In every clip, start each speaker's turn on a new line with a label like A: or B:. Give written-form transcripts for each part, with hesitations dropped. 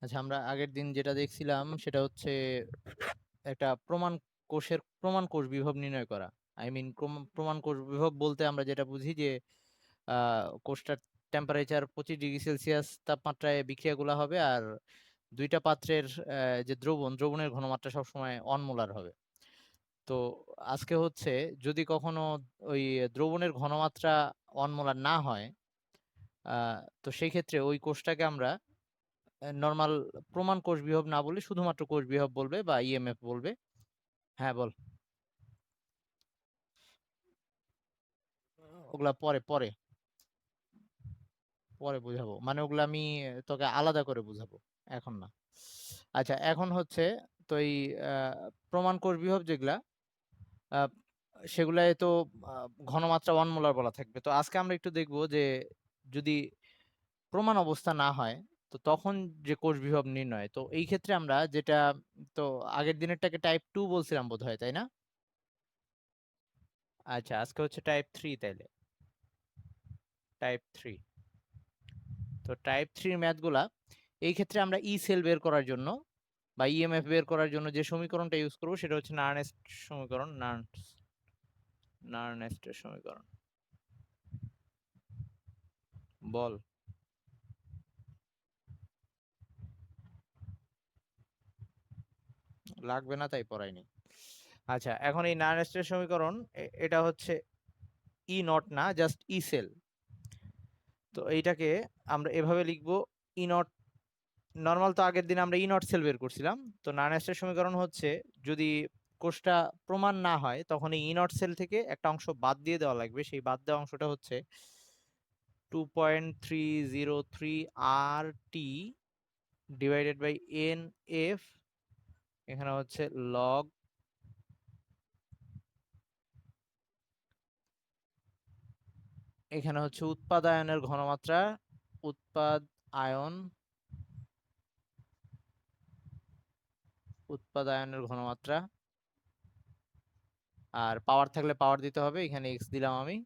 A: আচ্ছা, আমরা আগের দিন যেটা দেখছিলাম সেটা হচ্ছে একটা প্রমাণ কোষ বিভব নির্ণয় করা। আই মিন, প্রমাণ কোষ বিভব বলতে আমরা যেটা বুঝি যে কোষটার টেম্পারেচার 25 ডিগ্রি সেলসিয়াস তাপমাত্রায় বিক্রিয়াগুলো হবে, আর দুইটা পাত্রের যে দ্রবণের ঘনমাত্রা সবসময় 1 মোলার হবে। তো আজকে হচ্ছে, যদি কখনো ওই দ্রবণের ঘনমাত্রা 1 মোলার না হয়, তো সেই ক্ষেত্রে ওই কোষটাকে আমরা নর্মাল প্রমাণ কোষ বিভব না বলে শুধুমাত্র কোষ বিভব বলবে বা ইএমএফ বলবে। হ্যাঁ, বল। ওগুলা পরে পরে পরে বুঝাবো, মানে ওগুলা আমি তোকে আলাদা করে বুঝাবো, এখন না। আচ্ছা, এখন হচ্ছে, তো এই আহ, প্রমাণ কোষ বিভব যেগুলা, আহ, সেগুলাই তো ঘনমাত্রা 1 মোলার বলা থাকবে। তো আজকে আমরা একটু দেখবো যে যদি প্রমাণ অবস্থা না হয়, তো তখন যে কোষ বিভব নির্ণয়, তো এই ক্ষেত্রে আমরা যেটা, তো আগের দিনেরটাকে টাইপ 2 বলছিলাম বোধ হয়, তাই না? আচ্ছা, আজকে হচ্ছে টাইপ 3 তাইলে। টাইপ 3। তো টাইপ 3 ম্যাথগুলা, এই ক্ষেত্রে আমরা ই সেল বের করার জন্য বা ইএমএফ বের করার জন্য যে সমীকরণটা ইউজ করবো সেটা হচ্ছে নার্নেস্ট সমীকরণ। নার্নেস্টের সমীকরণ। বল। লাগবে না তাই পড়াইনি। আচ্ছা, এখন এই নার্নেস্টের সমীকরণ, এটা হচ্ছে ই নট না, জাস্ট ই সেল। তো এইটাকে আমরা এভাবে লিখবো, ই নট। নর্মাল তো আগের দিন আমরা ই নট সেল বের করছিলাম। তো নার্নেস্টের সমীকরণ হচ্ছে, যদি কোষটা প্রমাণ না হয় তখন এই ই নট সেল থেকে একটা অংশ বাদ দিয়ে দেওয়া লাগবে। সেই বাদ দেওয়া অংশটা হচ্ছে 2.303 আর T divided by N F. এখানে হচ্ছে লগ, এখানে হচ্ছে উৎপাদায়নের ঘনমাত্রা, উৎপাদ আয়ন, উৎপাদায়নের ঘনমাত্রা। আর পাওয়ার থাকলে পাওয়ার দিতে হবে, এখানে এক্স দিলাম আমি।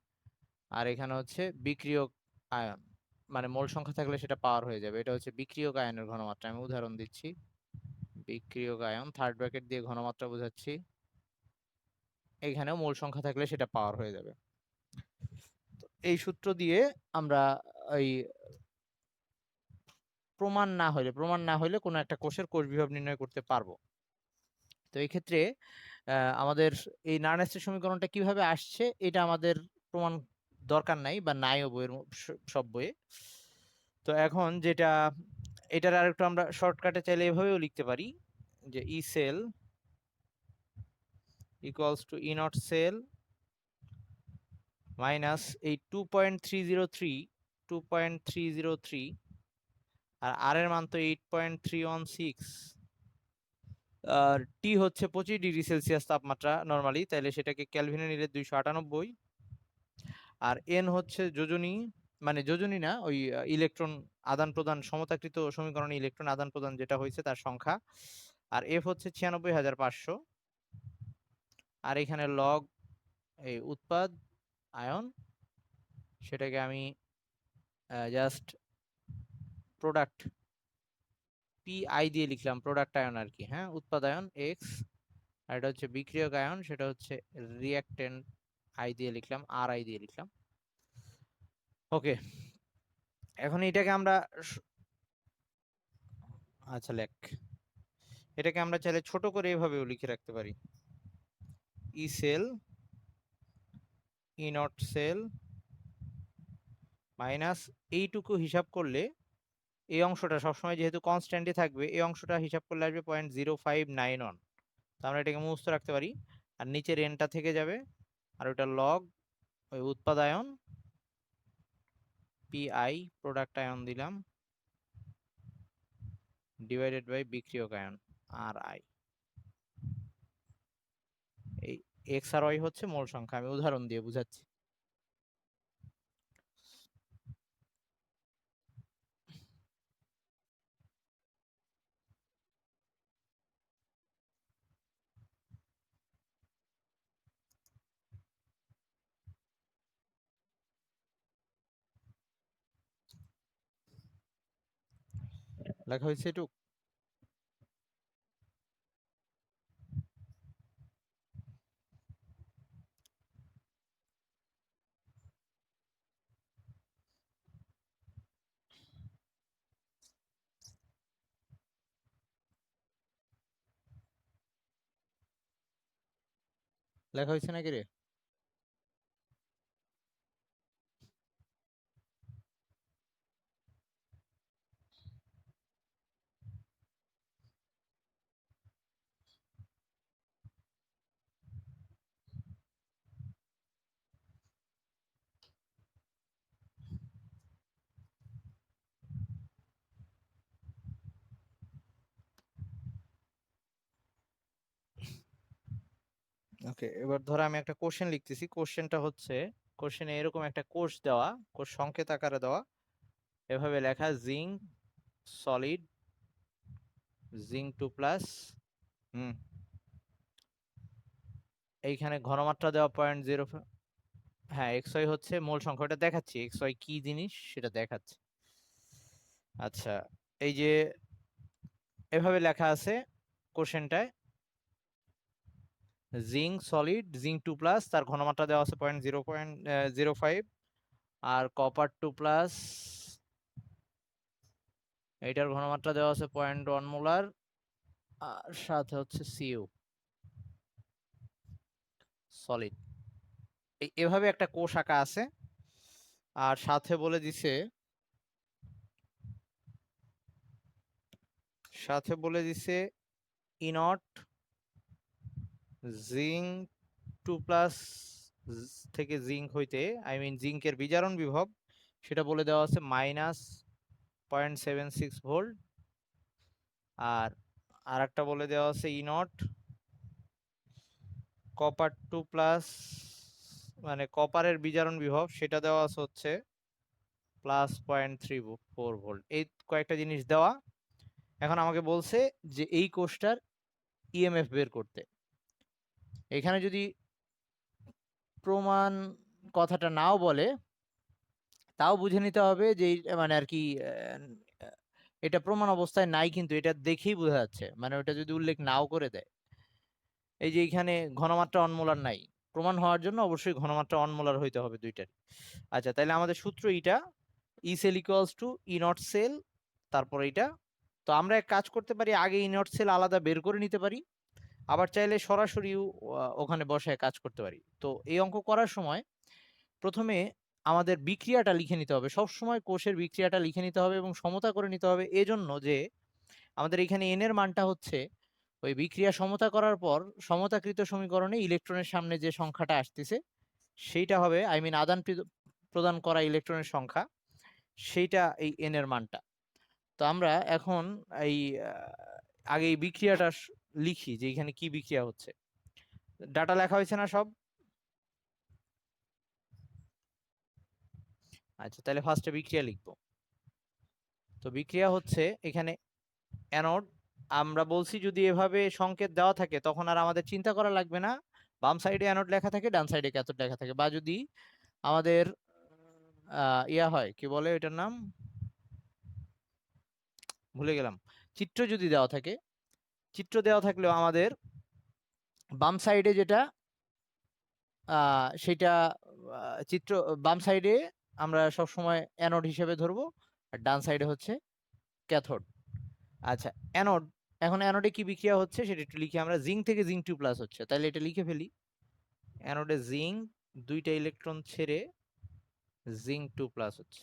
A: আর এখানে হচ্ছে বিক্রিয়ক আয়ন, মানে মোল সংখ্যা থাকলে সেটা পাওয়ার হয়ে যাবে। এটা হচ্ছে বিক্রিয়ক আয়নের ঘনমাত্রা। আমি উদাহরণ দিচ্ছি, বিক্রিয়ক আয়ন থার্ড ব্র্যাকেট দিয়ে ঘনমাত্রা বোঝাচ্ছি। এখানেও মোল সংখ্যা থাকলে সেটা পাওয়ার হয়ে যাবে। এই সূত্র দিয়ে আমরা এই প্রমাণ না হইলে কোনো একটা কোষের কোষ বিভব নির্ণয় করতে পারবো। তো এই ক্ষেত্রে আমাদের এই নার্নেস্টের সমীকরণটা কিভাবে আসছে এটা আমাদের প্রমাণ দরকার নাই, বা নাইও বইয়ের সব বইয়ে। তো এখন যেটা, এটার আরেকটু আমরা শর্টকাটে চাইলে এভাবেও লিখতে পারি, যে E cell equals to E not cell minus এই 2.303 আর এর মান তো 8.316। আর টি হচ্ছে 25 ডিগ্রি সেলসিয়াস তাপমাত্রা নর্মালি, তাইলে সেটাকে ক্যালভিনে নিলে 298। আর এন হচ্ছে যোজনী, মানে যোজনী না, ওই ইলেকট্রন আদান প্রদান, সমতাকৃত সমীকরণে ইলেকট্রন আদান প্রদান যেটা হয়েছে তার সংখ্যা। আর এফ হচ্ছে 96,500। আর এখানে লগ এই উৎপাদ আয়ন, সেটাকে আমি জাস্ট প্রোডাক্ট পি আই দিয়ে লিখলাম, প্রোডাক্ট আয়ন আর কি। হ্যাঁ, উৎপাদায়ন এক্স, আর এটা হচ্ছে বিক্রিয়ক আয়ন, সেটা হচ্ছে রিয়াক্টেন্ট আই দিয়ে লিখলাম, আর আই দিয়ে লিখলাম। ওকে, এখন এটাকে আমরা আচ্ছা লেখ, এটাকে আমরা চাইলে ছোট করে এভাবেও লিখে রাখতে পারি, E cell E not cell minus এইটুকু হিসাব করলে এই অংশটা সবসময় যেহেতু কনস্ট্যান্টই থাকবে, এই অংশটা হিসাব করলে আসবে 0.0591। তো আমরা এটাকে মুক্ত রাখতে পারি, আর নিচের এনটা থেকে যাবে। আর ওটা লগ ওই উৎপাদায়ন পি আই, প্রোডাক্ট আয়ন দিলাম, ডিভাইডেড বাই বিক্রিয়ক আয়ন আর আই। এই এক্স আর ওয়াই হচ্ছে মোল সংখ্যা, আমি উদাহরণ দিয়ে বুঝাচ্ছি। লেখা হয়েছে এটুক। লেখা হয়েছে নাকি রে? ওকে, এবার ধরো আমি একটা কোশ্চেন লিখতেছি। কোশ্চেনটা হচ্ছে, কোশ্চেনে এরকম একটা কোষ দেওয়া, কোষ সংকেত আকারে দেওয়া, এভাবে লেখা জিঙ্ক সলিড, জিঙ্ক 2+। হুম, এইখানে ঘনমাত্রা দেওয়া 0.0। হ্যাঁ, XY হচ্ছে মোল সংখ্যা, ওটা দেখাচ্ছি XY কি জিনিস সেটা দেখাচ্ছি। আচ্ছা, এই যে এভাবে লেখা আছে কোশ্চেনটায়, জিঙ্ক সলিড জিঙ্ক 2+, তার ঘনমাত্রা দেওয়া আছে 0.05, আর কপার 2+, এইটার ঘনমাত্রা দেওয়া আছে 0.1 মোলার, আর সাথে হচ্ছে সিইউ সলিড। এভাবে একটা কোষ আঁকা আছে, আর সাথে বলে দিছে, ইনট জিঙ্ক 2+ থেকে জিঙ্ক হইতে, আই মিন জিঙ্কের বিজারণ বিভব, সেটা বলে দেওয়া আছে -0.76 ভোল্ট। আর আরেকটা বলে দেওয়া আছে ইনট কপার 2+, মানে কপারের বিজারণ বিভব, সেটা দেওয়া আছে হচ্ছে +0.34 ভোল্ট। এই কয়েকটা জিনিস দেওয়া। এখন আমাকে বলছে যে এই কোষটার ইএমএফ বের করতে। এখানে যদি প্রমাণ কথাটা নাও বলে, তাও বুঝে নিতে হবে যে মানে আর কি, এটা প্রমাণ অবস্থায় নাই, কিন্তু এটা দেখেই বোঝা যাচ্ছে, মানে ওটা যদি উল্লেখ নাও করে দেয়। এই যে এখানে ঘনমাত্রা অনমোলার নাই, প্রমাণ হওয়ার জন্য অবশ্যই ঘনমাত্রা অনমোলার হইতে হবে দুইটার। আচ্ছা, তাহলে আমাদের সূত্র এটা, E cell equals to E not cell, তারপর এটা। তো আমরা এক কাজ করতে পারি, আগে ই নট সেল আলাদা বের করে নিতে পারি, আবার চাইলে সরাসরি ওখানে বসায় কাজ করতে পারি। তো এই অঙ্ক করার সময় প্রথমে আমাদের বিক্রিয়াটা লিখে নিতে হবে, সব সময় কোষের বিক্রিয়াটা লিখে নিতে হবে এবং সমতা করে নিতে হবে, এজন্য যে আমাদের এখানে এন এর মানটা হচ্ছে ওই বিক্রিয়া সমতা করার পর সমতাকৃত সমীকরণে ইলেকট্রনের সামনে যে সংখ্যাটা আসতেছে সেইটা হবে, আই মিন আদান প্রদান করা ইলেকট্রনের সংখ্যা, সেইটা এই এন এর মানটা। তো আমরা এখন এই আগে এই বিক্রিয়াটা লিখি যে এখানে কি বিক্রিয়া হচ্ছে। ডাটা লেখা হয়েছে না সব? আচ্ছা, তাহলে ফার্স্টে বিক্রিয়া লিখবো। তো বিক্রিয়া হচ্ছে এখানে অ্যানোড। আমরা বলছি যদি এভাবে সংকেত দেওয়া থাকে তখন আর আমাদের চিন্তা করা লাগবে না, বাম সাইডে অ্যানোড লেখা থাকে, ডান সাইডে ক্যাথোড লেখা থাকে। বা যদি আমাদের ইয়া হয়, কি বলে এটার নাম, ভুলে গেলাম, চিত্র যদি দেওয়া থাকে, চিত্র দেওয়া থাকলেও আমাদের বাম সাইডে যেটা সেটা চিত্র, বাম সাইডে আমরা সব সময় অ্যানোড হিসেবে ধরবো, আর ডান সাইডে হচ্ছে ক্যাথোড। আচ্ছা, অ্যানোড, এখন অ্যানোডে কি বিক্রিয়া হচ্ছে সেটা একটু লিখি আমরা। জিঙ্ক থেকে জিঙ্ক 2+ হচ্ছে, তাহলে এটা লিখে ফেলি। অ্যানোডে জিঙ্ক দুইটা ইলেকট্রন ছেড়ে জিঙ্ক 2+ হচ্ছে।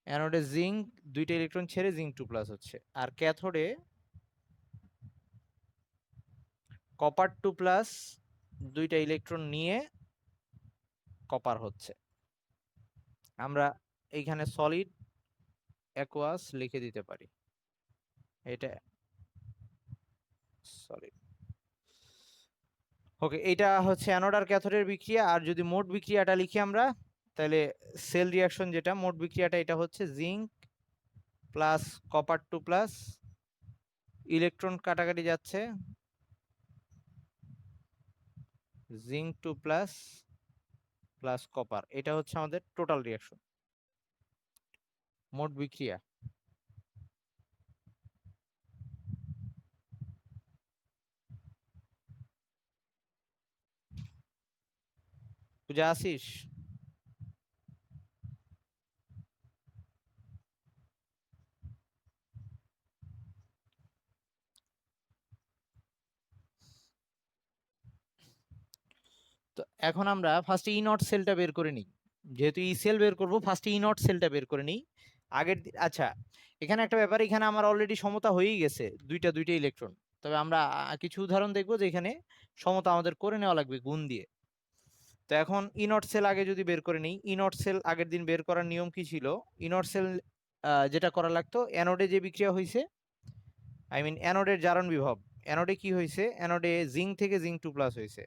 A: অ্যানোডে জিঙ্ক দুইটা ইলেকট্রন ছেড়ে জিঙ্ক 2+ হচ্ছে। আর ক্যাথোডে কপার 2+ দুইটা ইলেকট্রন নিয়ে কপার হচ্ছে। আমরা এইখানে সলিড অ্যাকুয়াস লিখে দিতে পারি, এটা সলিড। ওকে, এটা হচ্ছে অ্যানোড আর ক্যাথোডের বিক্রিয়া। আর যদি মোট বিক্রিয়াটা লিখি আমরা, তাহলে সেল রিয়াকশন যেটা মোট বিক্রিয়াটা, এটা হচ্ছে জিঙ্ক প্লাস কপার 2+, ইলেকট্রন কাটাকাটি যাচ্ছে, জিঙ্ক 2+ প্লাস কপার, এটা হচ্ছে আমাদের টোটাল রিয়াকশন, মোট বিক্রিয়া। বুঝে আসিস? এখন আমরা ফার্স্টে ই নট সেলটা বের করে নিই, যেহেতু ই সেল বের করবো ফার্স্টে ই নট সেলটা বের করে নিই। আচ্ছা, এখানে একটা ব্যাপার, এখানে আমার অলরেডি সমতা হয়েই গেছে দুইটা দুইটা ইলেকট্রন। তবে আমরা কিছু উদাহরণ দেখবো যে এখানে সমতা আমাদের করে নেওয়া লাগবে গুণ দিয়ে। তো এখন ই নট সেল আগে যদি বের করে নিই, ই নট সেল আগের দিন বের করার নিয়ম কি ছিল? ই নট সেল যেটা করা লাগতো, অ্যানোডে যে বিক্রিয়া হয়েছে, আই মিন অ্যানোডের জারণ বিভব, অ্যানোডে কি হয়েছে, অ্যানোডে জিঙ্ক থেকে জিঙ্ক 2+ হয়েছে,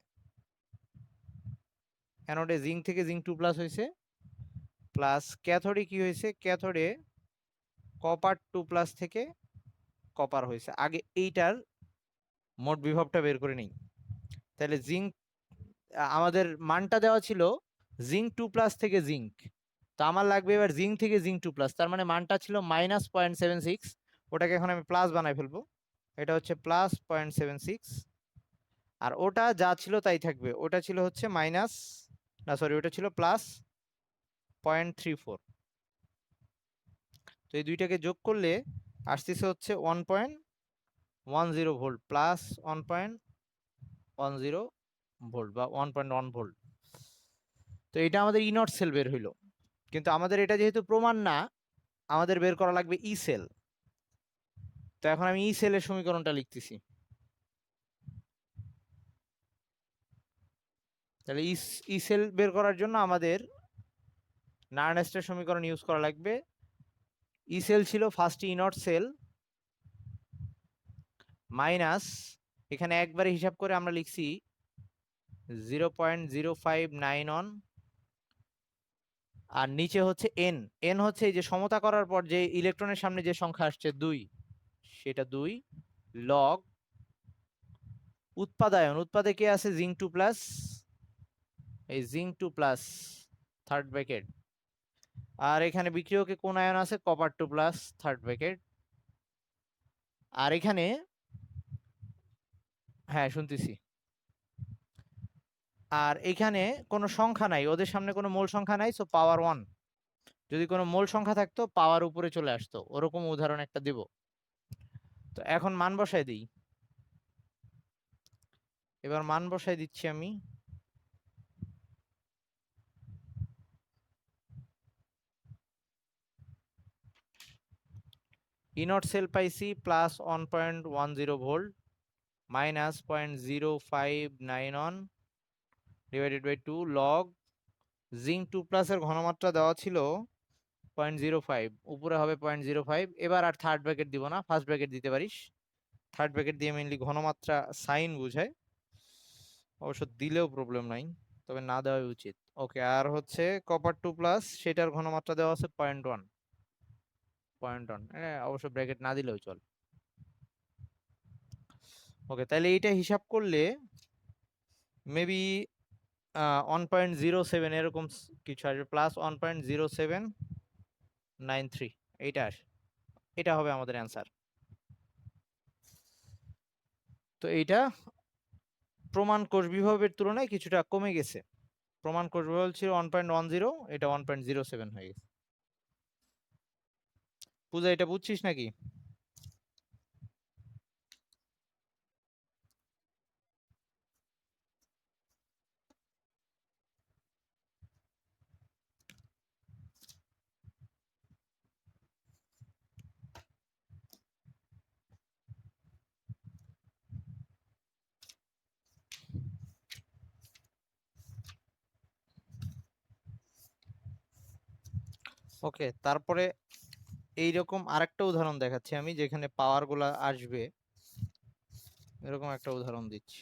A: অ্যানোডে জিঙ্ক থেকে জিঙ্ক 2+ হয়েছে, প্লাস ক্যাথোডে কি হয়েছে, ক্যাথোডে কপার 2+ থেকে কপার হয়েছে। আগে এইটার মোট বিভবটা বের করে নিই। তাহলে জিঙ্ক আমাদের মানটা দেওয়া ছিল জিঙ্ক 2+ থেকে জিঙ্ক, তো আমার লাগবে এবার জিঙ্ক থেকে জিঙ্ক 2+, তার মানে মানটা ছিল -0.76, ওটাকে এখন আমি প্লাস বানাই ফেলবো, এটা হচ্ছে +0.76। আর ওটা যা ছিল তাই থাকবে, ওটা ছিল হচ্ছে মাইনাস, না সরি, ওটা ছিল +0.34। তো এই দুইটাকে যোগ করলে আসতেছে হচ্ছে 1.10 ভোল্ট, +1.10 ভোল্ট বা 1.1 ভোল্ট। তো এটা আমাদের ই নট সেল বের হইলো, কিন্তু আমাদের এটা যেহেতু প্রমাণ না, আমাদের বের করা লাগবে ই সেল। তো এখন আমি ই সেলের সমীকরণটা লিখতেছি। তাহলে ই সেল বের করার জন্য আমাদের নার্নেস্টের সমীকরণ ইউজ করা লাগবে। ই সেল ছিল first E not cell minus, এখানে একবারে হিসাব করে আমরা লিখছি 0.0591, আর নিচে হচ্ছে এন, এন হচ্ছে এই যে সমতা করার পর যে ইলেকট্রনের সামনে যে সংখ্যা আসছে 2, সেটা 2 লগ উৎপাদায়ন, উৎপাদে কে আছে জিঙ্ক 2+, এই জিঙ্ক 2+, থার্ড ব্র্যাকেট, আর এখানে বিক্রিয়কে কোন আয়ন আছে, কপার 2+, থার্ড ব্র্যাকেট। আর এখানে, হ্যাঁ শুনতেছি, আর এখানে কোনো সংখ্যা নাই, ওদের সামনে কোনো মূল সংখ্যা নাই, সো পাওয়ার 1। যদি কোনো মূল সংখ্যা থাকতো পাওয়ার উপরে চলে আসতো, ওরকম উদাহরণ একটা দিব। তো এখন মান বসাই দিই, এবার মান বসাই দিচ্ছি আমি। ই নট সেল পাইছি +1.10 volt, -0.0591 divided by 2 log zinc 2+ এর ঘনমাত্রা দেওয়া ছিল 0.05, উপরে হবে 0.05। এবার আর থার্ড ব্র্যাকেট দিব না, ফার্স্ট ব্র্যাকেট দিতে পারিস, থার্ড ব্র্যাকেট দিয়ে মেইনলি ঘনমাত্রা সাইন বুঝায়, অবশ্য দিলেও প্রবলেম নাই, তবে না দেওয়াই উচিত। ওকে, আর হচ্ছে কপার 2+, সেটার ঘনমাত্রা দেওয়া আছে 0.1, অবশ্য ব্র্যাকেট না দিলেও চল। ওকে, তাহলে এইটা হিসাব করলে মেবি 1.07 এরকম কিছু আসবে, +1.0793, এইটা আসে, এটা হবে আমাদের অ্যান্সার। তো এইটা প্রমাণ কোষ বিভবের তুলনায় কিছুটা কমে গেছে, প্রমাণ কোষ বিভব ছিল 1.10, এটা 1.07 হয়ে গেছে। পূজা এটা বুঝছিস নাকি? ওকে, তারপরে এইরকম আরেকটা উদাহরণ দেখাচ্ছি আমি, যেখানে পাওয়ার গুলা আসবে, এরকম একটা উদাহরণ দিচ্ছি।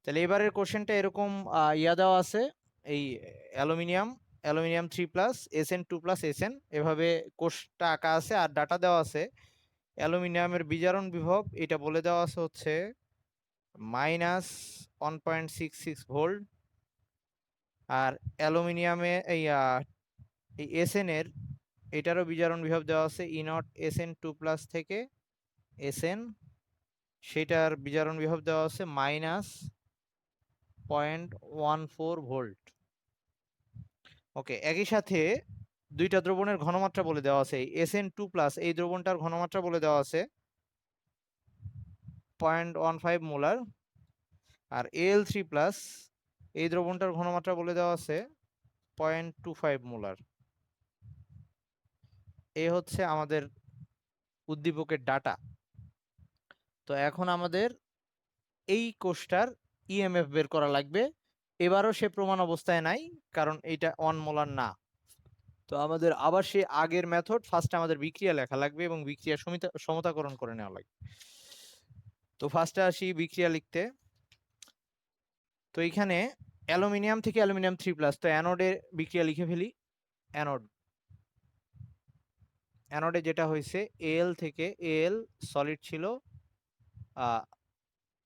A: তাহলে এবারের কোশ্চেনটা এরকম ইয়া দেওয়া আছে, এই অ্যালুমিনিয়াম, অ্যালুমিনিয়াম 3+, Sn2+, Sn, এভাবে কোষটা আঁকা আছে, আর ডাটা দেওয়া আছে অ্যালুমিনিয়ামের বিজারণ বিভব, এটা বলে দেওয়া আছে হচ্ছে -1.66 ভোল্ট, আর অ্যালুমিনিয়ামে এই Sn এর, এটারও বিজারণ বিভব দেওয়া আছে ই নট Sn2+ থেকে Sn, সেটার বিজারণ বিভব দেওয়া আছে -0.14 ভোল্ট। ওকে, একই সাথে দুইটা দ্রবণের ঘনমাত্রা বলে দেওয়া আছে। SN2+ এই দ্রবণটার ঘনমাত্রা বলে দেওয়া আছে 0.15 মোলার, আর Al3+ এই দ্রবণটার ঘনমাত্রা বলে দেওয়া আছে 0.25 মোলার। এ হচ্ছে আমাদের উদ্দীপকের ডাটা। তো এখন আমাদের এই কোষটার ইএমএফ বের করা লাগবে। এবারও সে প্রমাণ অবস্থায় নাই, কারণ এইটা 1 মোলার না। তো আমাদের আবার সেই আগের মেথড, ফার্স্টে আমাদের বিক্রিয়া লেখা লাগবে এবং বিক্রিয়া সমতাকরণ করে নেওয়া লাগবে। তো ফার্স্টে আসি বিক্রিয়া লিখতে। তো এখানে অ্যালুমিনিয়াম থেকে অ্যালুমিনিয়াম 3+, তো অ্যানোডের বিক্রিয়া লিখে ফেলি। অ্যানোডে যেটা হয়েছে, Al থেকে Al সলিড ছিল,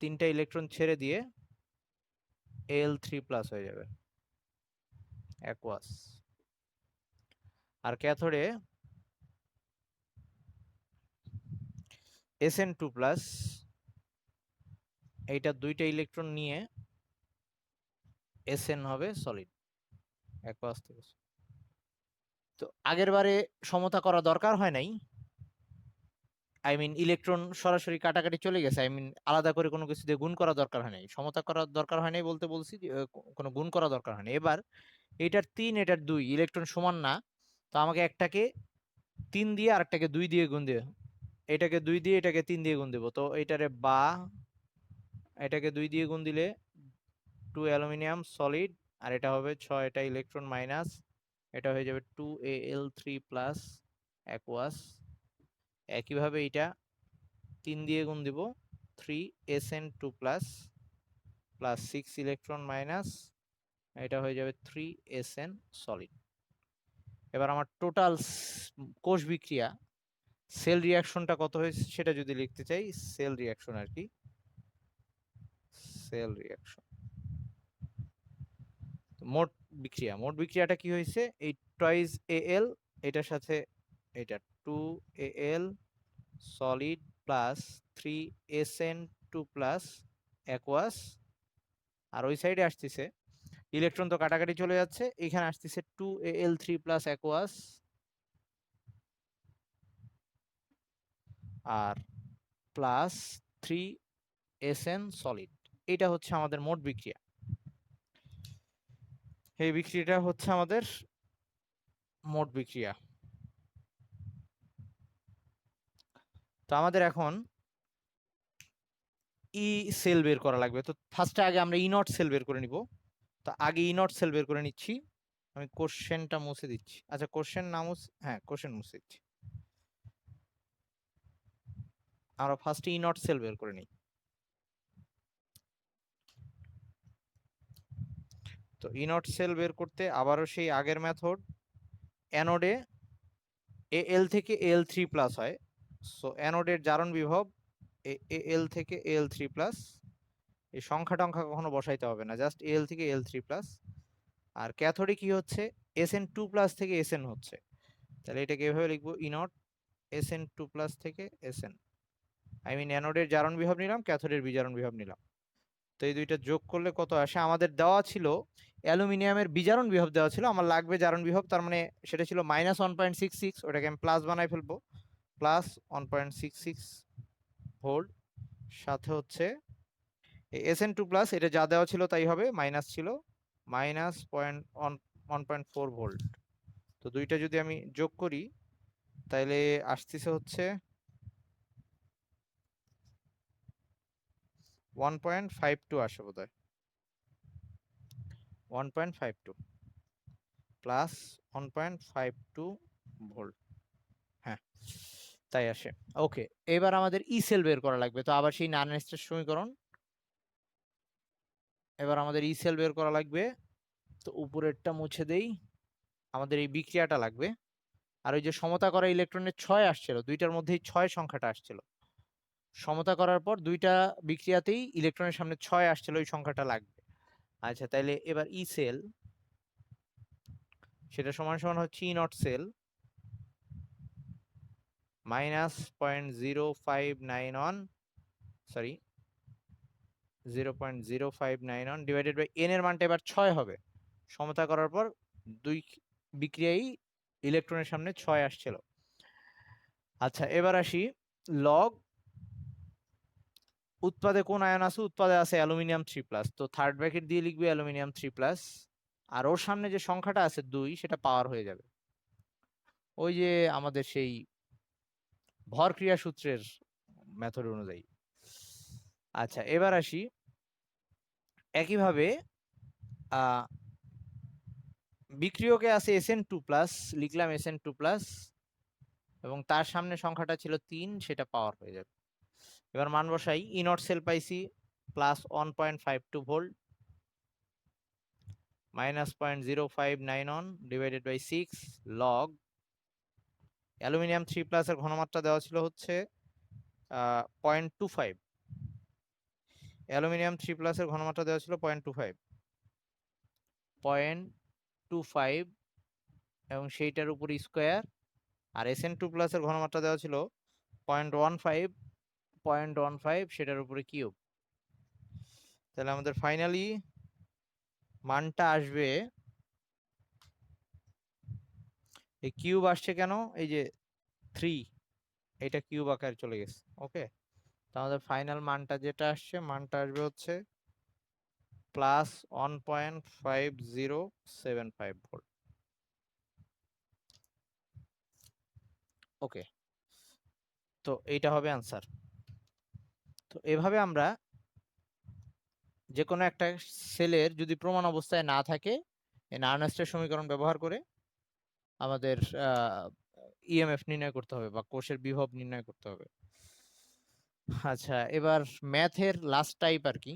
A: 3টা ইলেকট্রন ছেড়ে দিয়ে Al3+ হয়ে যাবে অ্যাকুয়াস। আর ক্যাথোডে Sn2+, এইটা 2টা ইলেকট্রন নিয়ে Sn হবে সলিড অ্যাকুয়াস থেকে। তো আগের বারে সমতা করা দরকার হয় নাই, ইলেকট্রন সরাসরি কাটাকাটি চলে গেছে, আলাদা করে কোনো কিছু দিয়ে গুণ করা দরকার হয় নাই। সমতা করার দরকার হয় নাই বলতে বলছি কোনো গুণ করা দরকার হয় না। এবার এটার 3 এটার 2 ইলেকট্রন সমান না, তো আমাকে একটাকে 3 দিয়ে আরেকটাকে 2 দিয়ে গুণ দিয়ে, এটাকে 2 দিয়ে এটাকে 3 দিয়ে গুণ দেবো। তো এটারে এটাকে 2 দিয়ে গুণ দিলে 2 অ্যালুমিনিয়াম সলিড, আর এটা হবে 6টা ইলেকট্রন মাইনাস, এটা হয়ে যাবে 2Al3+ অ্যাকুয়াস। একইভাবে এটা 3 দিয়ে গুণ দিব, 3Sn2+ প্লাস 6 ইলেকট্রন মাইনাস, এটা হয়ে যাবে 3Sn সলিড। এবার আমার টোটাল কোষ বিক্রিয়া, সেল রিয়াকশনটা কত হয়েছে সেটা যদি লিখতে চাই, সেল রিয়াকশন আর কি, সেল রিয়াকশন মোট বিক্রিয়াটা কি হয়েছে, এই টয়েস Al এটার সাথে এটা 2Al solid plus 3Sn2+ aqueous, আর ওই সাইডে আসতেছে ইলেকট্রন তো কাটাকাটি চলে যাচ্ছে, এখানে আসতেছে 2Al3+ অ্যাকুয়াস আর প্লাস 3Sn সলিড। এটা হচ্ছে আমাদের মোট বিক্রিয়া। এই বিক্রিয়াটা হচ্ছে আমাদের মোট বিক্রিয়া। তো আমাদের এখন ই সেল বের করা লাগবে। তো ফার্স্টে আগে আমরা ই নট সেল বের করে নিব। তো আগে ই নট সেল বের করে নিচ্ছি। আমি কোশ্চেনটা মুছে দিচ্ছি। আচ্ছা কোশ্চেন না হ্যাঁ কোশ্চেন মুছে দিচ্ছি। আমরা ফার্স্টে ই নট সেল বের করে নিই। তো ই নট সেল বের করতে আবারও সেই আগের মেথড, অ্যানোডে Al থেকে Al3+ হয়। সো অ্যানোডের জারণ বিভব Al থেকে Al3+, এই সংখ্যা টংখ্যা কখনো বসাইতে হবে না, জাস্ট Al থেকে Al3+। আর ক্যাথোডে কি হচ্ছে, Sn2+ থেকে Sn হচ্ছে, তাহলে এটাকে এভাবে লিখবো, ই নট Sn2+ থেকে Sn। অ্যানোডের জারণ বিভব নিলাম, ক্যাথোডের বিজারণ বিভব নিলাম। তো এই দুইটা যোগ করলে কত আসে, আমাদের দেওয়া ছিল অ্যালুমিনিয়ামের বিজারণ বিভব দেওয়া ছিল, আমার লাগবে জারণ বিভব, তার মানে সেটা ছিল -1.66, ওটাকে আমি প্লাস বানাই ফেলবো, +1.66 ভোল্ট। সাথে হচ্ছে Sn2+, এটা যা দেওয়া ছিল তাই হবে, মাইনাস ছিল -1.4 ভোল্ট। তো দুইটা যদি আমি যোগ করি তাহলে আসতেছে হচ্ছে 1.52 আসে বোধহয়, 1.52 প্লাস 1.52 ভোল্ট, হ্যাঁ তাই আসে। ওকে, এবার আমাদের ই সেল বের করা লাগবে। তো আবার সেই নানস্টের সমীকরণ, এবার আমাদের ই সেল বের করা লাগবে। তো উপরেরটা মুছে দেই, আমাদের এই বিক্রিয়াটা লাগবে। আর ওই যে সমতা করা ইলেকট্রনের 6 আসছিল, দুইটার মধ্যেই 6 সংখ্যাটা আসছিল, সমতা করার পর দুইটা বিক্রিয়াতেই ইলেকট্রনের সামনে 6 আসছিল, ওই সংখ্যাটা লাগবে। আচ্ছা তাহলে এবার ই সেল, সেটা সমান সমান হচ্ছে E not cell -0.0591, sorry 0.0591 divided by N এর মানটা এবার 6 হবে। সমতা করার পর দুই বিক্রিয়াই ইলেকট্রনের সামনে 6 আসছিল। আচ্ছা এবার আসি লগ উৎপাদে কোন আয়ন আছে, উৎপাদে আছে অ্যালুমিনিয়াম 3+, তো থার্ড ব্র্যাকেট দিয়ে লিখবে অ্যালুমিনিয়াম 3+, আর ওর সামনে যে সংখ্যাটা আছে 2 সেটা পাওয়ার হয়ে যাবে ওই যে আমাদের সেই ভর ক্রিয়া সূত্রের মেথড অনুযায়ী। আচ্ছা এবার আসি একইভাবে বিক্রিয়কে আছে Sn2+, লিখলাম Sn2+, এবং তার সামনে সংখ্যাটা ছিল 3, সেটা পাওয়ার হয়ে যাবে। এবার মান বসাই, ই নট সেল পাইছি +1.52 volt -0.0591 divided by 6 log aluminium 3+ এর ঘনমাত্রা দেওয়া ছিল হচ্ছে 0.25, অ্যালুমিনিয়াম 3+ এর ঘনমাত্রা দেওয়া ছিল 0.25 এবং সেইটার উপর স্কোয়ার, আর Sn2+ এর ঘনমাত্রা দেওয়া ছিল 0.15 সেটার উপরে কিউব। তাহলে আমাদের ফাইনালি মানটা আসবে, এই কিউব আসছে কেন, এই যে 3 এটা কিউব আকারে চলে গেছে। ওকে, তো আমাদের ফাইনাল মানটা যেটা আসছে, মানটা আসবে হচ্ছে +1.5075 ভোল্ট। ওকে, তো এইটা হবে আনসার। তো এভাবে আমরা যে কোনো একটা সেলের যদি প্রমাণ অবস্থায় না থাকে, এই নার্নাস্টের সমীকরণ ব্যবহার করে আমাদের ইএমএফ নির্ণয় করতে হবে বা কোষের বিভব নির্ণয় করতে হবে। আচ্ছা এবার ম্যাথের লাস্ট টাইপ আর কি,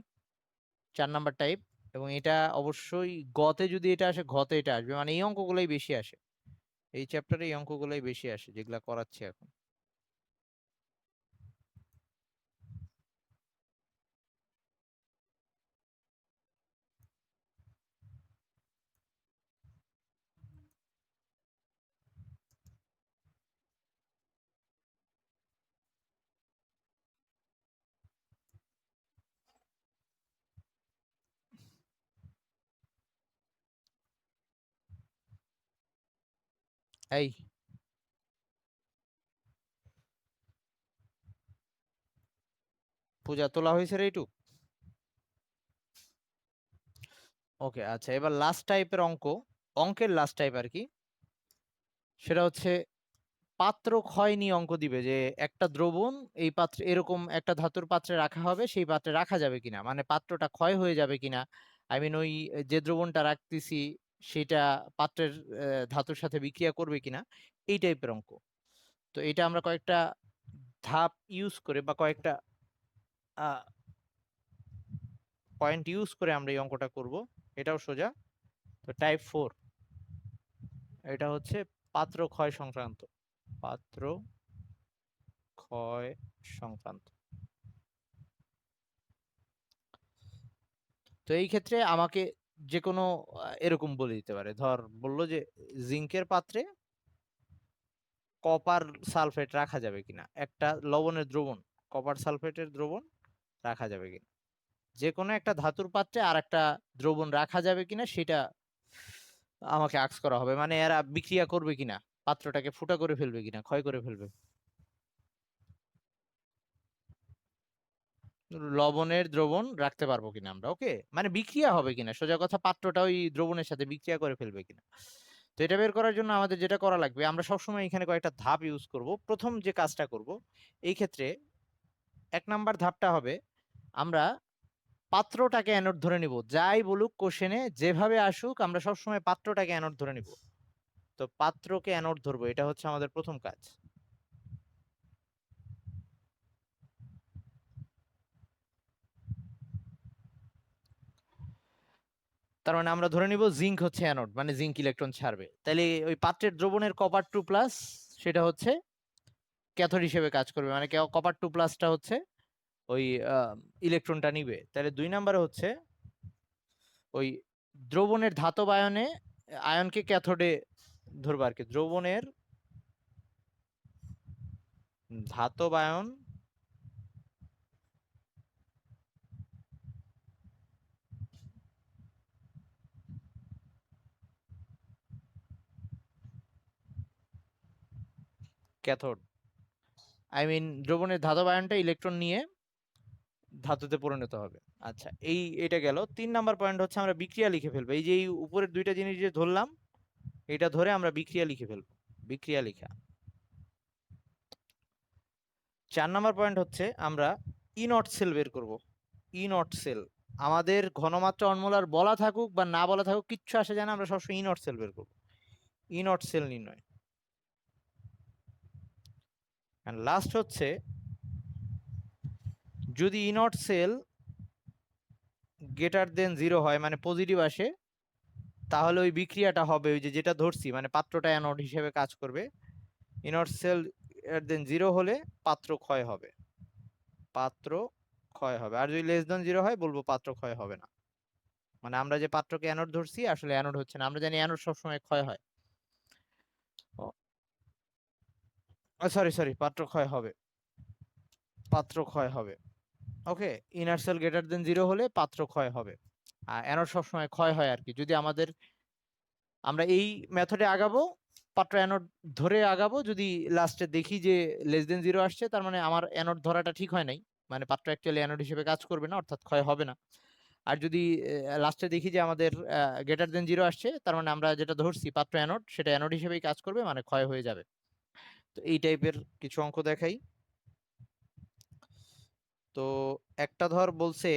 A: 4 নাম্বার টাইপ, এবং এটা অবশ্যই গতে যদি এটা আসে ঘতে এটা আসবে, মানে এই অঙ্কগুলোই বেশি আসে, এই চ্যাপ্টারে এই অঙ্কগুলোই বেশি আসে যেগুলা করাচ্ছি এখন। এই পূজা তোলা হয়েছে রে এইটু। ওকে আচ্ছা, এবার লাস্ট টাইপের অঙ্ক, অঙ্কের লাস্ট টাইপ আর কি, সেটা হচ্ছে পাত্র ক্ষয় নিয়ে অঙ্ক দিবে, যে একটা দ্রবণ এই পাত্রে, এরকম একটা ধাতুর পাত্রে রাখা হবে, সেই পাত্রে রাখা যাবে কিনা, মানে পাত্রটা ক্ষয় হয়ে যাবে কিনা, আই মিন ওই যে দ্রবণটা রাখতেছি সেটা পাত্রের ধাতুর সাথে বিক্রিয়া করবে কিনা, এই টাইপের অঙ্ক। তো এটা আমরা কয়েকটা ধাপ ইউজ করে বা কয়েকটা পয়েন্ট ইউজ করে আমরা এই অঙ্কটা করব, এটাও সোজা। তো টাইপ 4, এটা হচ্ছে পাত্র ক্ষয় সংক্রান্ত, পাত্র ক্ষয় সংক্রান্ত। তো এই ক্ষেত্রে আমাকে যে কোনো এরকম বলে দিতে পারে, ধর বললো যে জিঙ্কের পাত্রে কপার সালফেট রাখা যাবে কিনা, একটা লবণের দ্রবণ, কপার সালফেটের দ্রবণ রাখা যাবে কিনা, যে কোনো একটা ধাতুর পাত্রে আর একটা দ্রবণ রাখা যাবে কিনা সেটা আমাকে আক্স করা হবে, মানে এরা বিক্রিয়া করবে কিনা, পাত্রটাকে ফুটা করে ফেলবে কিনা, ক্ষয় করে ফেলবে, লবণের দ্রবণ রাখতে পারবো কিনা আমরা। ওকে, মানে বিক্রিয়া হবে কিনা, সোজা কথা পাত্রটা ওই দ্রবণের সাথে বিক্রিয়া করে ফেলবে কিনা। তো এটা বের করার জন্য আমাদের যেটা করা লাগবে, আমরা সবসময় এখানে কয়েকটা ধাপ ইউজ করব। প্রথম যে কাজটা করব এই ক্ষেত্রে, 1 নাম্বার ধাপটা হবে, আমরা পাত্রটাকে অ্যানোড ধরে নিব, যাই বলুক কোশ্চেনে, যেভাবে আসুক আমরা সবসময় পাত্রটাকে অ্যানোড ধরে নিব। তো পাত্রকে অ্যানোড ধরবো, এটা হচ্ছে আমাদের প্রথম কাজ। তার মানে আমরা ধরে নিব জিঙ্ক হচ্ছে অ্যানোড, মানে জিঙ্ক ইলেকট্রন ছাড়বে, তাহলে ওই পাত্রের দ্রবণের কপার 2+, সেটা হচ্ছে ক্যাথোড হিসেবে কাজ করবে, মানে কপার 2+টা হচ্ছে ওই ইলেকট্রনটা নিবে। তাহলে 2 নাম্বারে হচ্ছে ওই দ্রবণের ধাতব আয়নে, আয়নকে ক্যাথোডে ধরবো আর কি, দ্রবণের ধাতব আয়ন ক্যাথোড, আই মিন দ্রবণের ধাতব আয়নটা ইলেকট্রন নিয়ে ধাতুতে পরিণত হবে। আচ্ছা, এটা গেল। 3 নাম্বার পয়েন্ট হচ্ছে আমরা বিক্রিয়া লিখে ফেলবো। এই যে এই উপরের দুইটা জিনিস যে ধরলাম, এটা ধরে আমরা বিক্রিয়া লিখে ফেলবো, বিক্রিয়া লেখা। 4 নাম্বার পয়েন্ট হচ্ছে আমরা ই নট সেল বের করব। ই নট সেল, আমাদের ঘনমাত্রা অনমোলার বলা থাকুক বা না বলা থাকুক কিচ্ছু আসে যায় না, আমরা সবসময় ই নট সেল বের করব। ই নট সেল নির্ণয়। লাস্ট হচ্ছে যদি ই নট সেল গ্রেটার দেন 0 হয়, মানে পজিটিভ আসে, তাহলে ওই বিক্রিয়াটা হবে ওই যে যেটা ধরছি, মানে পাত্রটা অ্যানোড হিসেবে কাজ করবে। ই নট সেল গ্রেটার দেন 0 হলে পাত্র ক্ষয় হবে, পাত্র ক্ষয় হবে। আর যদি লেস দেন 0 হয় বলবো পাত্র ক্ষয় হবে না। মানে আমরা যে পাত্রকে অ্যানোড ধরছি আসলে অ্যানোড হচ্ছে না, আমরা জানি অ্যানোড সবসময় ক্ষয় হয়। সরি সরি, পাত্র ক্ষয় হবে, পাত্র ক্ষয় হবে। ওকে, ইনার সেল গ্রেটার দেন 0 হলে পাত্র ক্ষয় হবে। আর অ্যানোড সবসময় ক্ষয় হয় আর কি। যদি আমাদের, আমরা এই মেথডে আগাবো, পাত্র অ্যানোড ধরে আগাবো, যদি লাস্টে দেখি যে লেস দেন 0 আসছে, তার মানে আমার অ্যানোড ধরাটা ঠিক হয় নাই, মানে পাত্র অ্যাকচুয়ালি অ্যানোড হিসেবে কাজ করবে না, অর্থাৎ ক্ষয় হবে না। আর যদি লাস্টে দেখি যে আমাদের গ্রেটার দেন 0 আসছে, তার মানে আমরা যেটা ধরছি পাত্র অ্যানোড, সেটা অ্যানোড হিসেবেই কাজ করবে, মানে ক্ষয় হয়ে যাবে। তো এই টাইপের কিছু অঙ্ক দেখাই। তো একটা ধর বলছে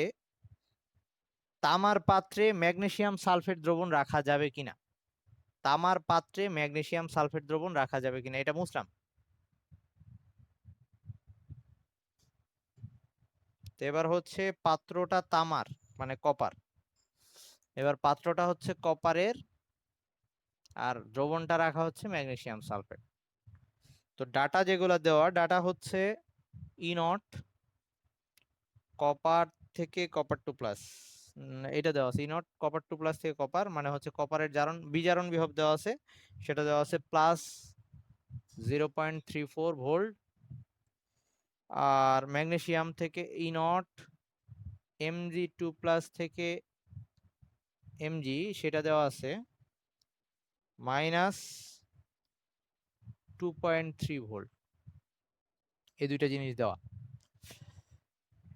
A: তামার পাত্রে ম্যাগনেসিয়াম সালফেট দ্রবণ রাখা যাবে কিনা। তামার পাত্রে ম্যাগনেসিয়াম সালফেট দ্রবণ রাখা যাবে কিনা, এটা বুঝলাম। তো এবার হচ্ছে পাত্রটা তামার, মানে কপার। এবার পাত্রটা হচ্ছে কপারের, আর দ্রবণটা রাখা হচ্ছে ম্যাগনেসিয়াম সালফেট। তো ডাটা যেগুলো দেওয়া, ডাটা হচ্ছে ই নট কপার থেকে কপার টু প্লাস, এটা দেওয়া আছে ই নট কপার টু প্লাস থেকে কপার, মানে হচ্ছে কপারের জারণ বিজারণ বিভব দেওয়া আছে, সেটা দেওয়া আছে প্লাস 0.34 ভোল্ট। আর ম্যাগনেসিয়াম থেকে ই নট এমজি টু প্লাস থেকে এমজি, সেটা দেওয়া আছে -2.3 ভোল্ট। এই দুইটা জিনিস দেওয়া।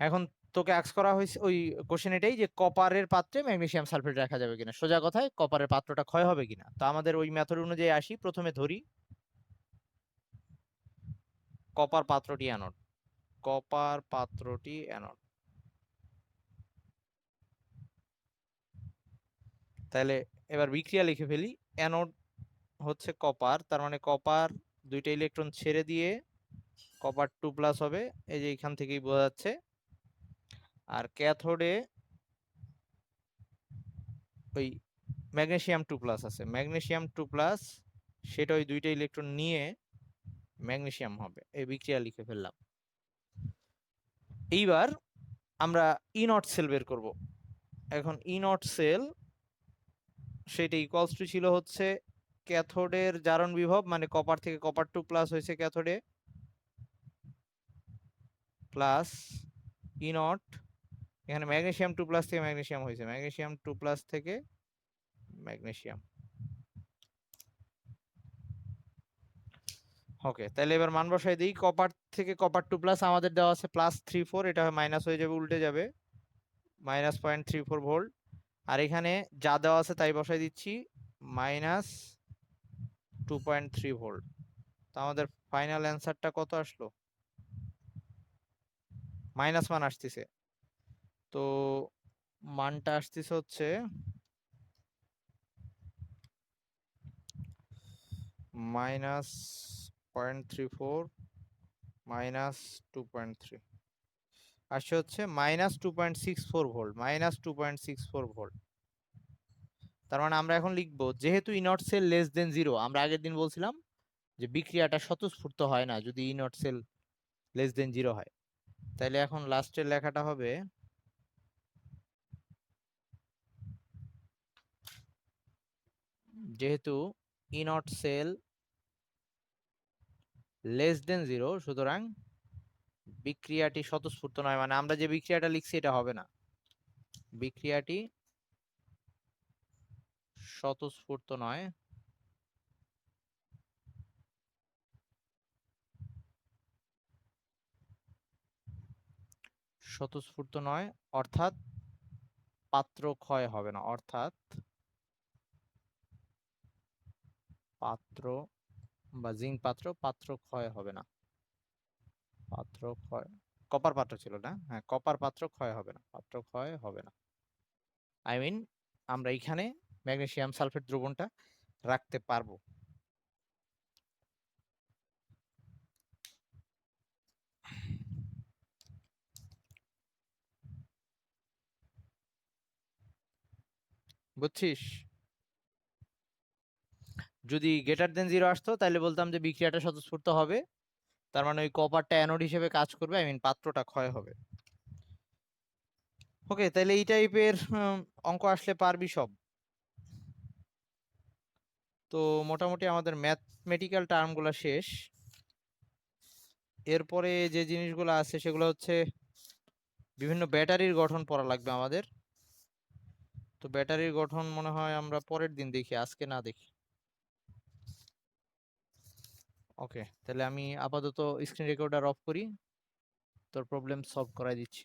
A: এখন তোকে আস্ক করা হয়েছে ওই কোশ্চেন এটাই, যে কপারের পাত্রে ম্যাগনেসিয়াম সালফেট রাখা যাবে কিনা। সোজা কথায় কপারের পাত্রটা ক্ষয় হবে কিনা। তো আমাদের ওই মেথড অনুযায়ী আসি, প্রথমে ধরি কপার পাত্রটি অ্যানোড, কপার পাত্রটি অ্যানোড। তাহলে এবার বিক্রিয়া লিখে ফেলি। অ্যানোড হচ্ছে কপার, তার মানে কপার দুইটা ইলেকট্রন ছেড়ে দিয়ে কপার টু প্লাস হবে, এই যে এখান থেকেই বোঝা যাচ্ছে। আর ক্যাথোডে ওই ম্যাগনেসিয়াম টু প্লাস আছে, ম্যাগনেসিয়াম টু প্লাস, সেটা ওই দুইটা ইলেকট্রন নিয়ে ম্যাগনেসিয়াম হবে। এই বিক্রিয়া লিখে ফেললাম। এইবার আমরা ই নট সেল বের করব। এখন ই নট সেল সেটা ইকুয়ালস টু ছিল হচ্ছে ক্যাথোডের জারণ বিভব, মানে কপার থেকে কপার টু প্লাস হয়েছে ক্যাথোডে, প্লাস ই নট, এখানে ম্যাগনেসিয়াম টু প্লাস থেকে ম্যাগনেসিয়াম হয়েছে, ম্যাগনেসিয়াম টু প্লাস থেকে ম্যাগনেসিয়াম। ওকে, তাহলে এবার মান বসাই দিই। কপার থেকে কপার টু প্লাস আমাদের দেওয়া আছে +34, এটা মাইনাস হয়ে যাবে, উল্টে যাবে, -0.34 ভোল্ট। আর এখানে যা দেওয়া আছে তাই বসাই দিচ্ছি, -2.3 ভোল্ট। তো আমাদের ফাইনাল অ্যান্সারটা কত আসলো, মাইনাস মান আসতেছে। তো মানটা আসতেছে হচ্ছে -0.34 -2.3, আসছে হচ্ছে -2.64 ভোল্ট, -2.64 ভোল্ট। তার মানে আমরা এখন লিখবো, যেহেতু ই নট সেল লেস দেন 0, আমরা আগের দিন বলছিলাম যে বিক্রিয়াটা স্বতঃস্ফূর্ত হয় না যদি ই নট সেল লেস দেন 0 হয়। তাইলে এখন লাস্টের লেখাটা হবে যেহেতু ই নট সেল লেস দেন 0, সুতরাং বিক্রিয়াটি স্বতঃস্ফূর্ত নয়, মানে আমরা যে বিক্রিয়াটা লিখছি এটা হবে না, বিক্রিয়াটি স্বতঃস্ফূর্ত নয়। স্বতঃস্ফূর্ত নয়, অর্থাৎ পাত্র ক্ষয় হবে না, অর্থাৎ পাত্র বা জিঙ্ক পাত্র পাত্র ক্ষয় হবে না। পাত্র ক্ষয়, কপার পাত্র ছিল না, হ্যাঁ কপার পাত্র ক্ষয় হবে না, পাত্র ক্ষয় হবে না। আই মিন আমরা এখানে ম্যাগনেসিয়াম সালফেট দ্রবণটা রাখতে পারবো। বুঝছিস? যদি গ্রেটার দেন 0 আসতো তাহলে বলতাম যে বিক্রিয়াটা স্বতঃস্ফূর্ত হবে, তার মানে ওই কপারটা অ্যানোড হিসেবে কাজ করবে, আই মিন পাত্রটা ক্ষয় হবে। ওকে, তাহলে এই টাইপের অঙ্ক আসলে পারবি সব। তো মোটামুটি আমাদের ম্যাথমেটিক্যাল টার্মগুলো শেষ। এরপরে যে জিনিসগুলো আছে সেগুলো হচ্ছে বিভিন্ন ব্যাটারির গঠন পড়া লাগবে আমাদের। তো ব্যাটারির গঠন মনে হয় আমরা পরের দিন দেখি, আজকে না দেখি। ওকে, তাহলে আমি আপাতত স্ক্রিন রেকর্ডার অফ করি, তোর প্রবলেম সলভ করাই দিচ্ছি।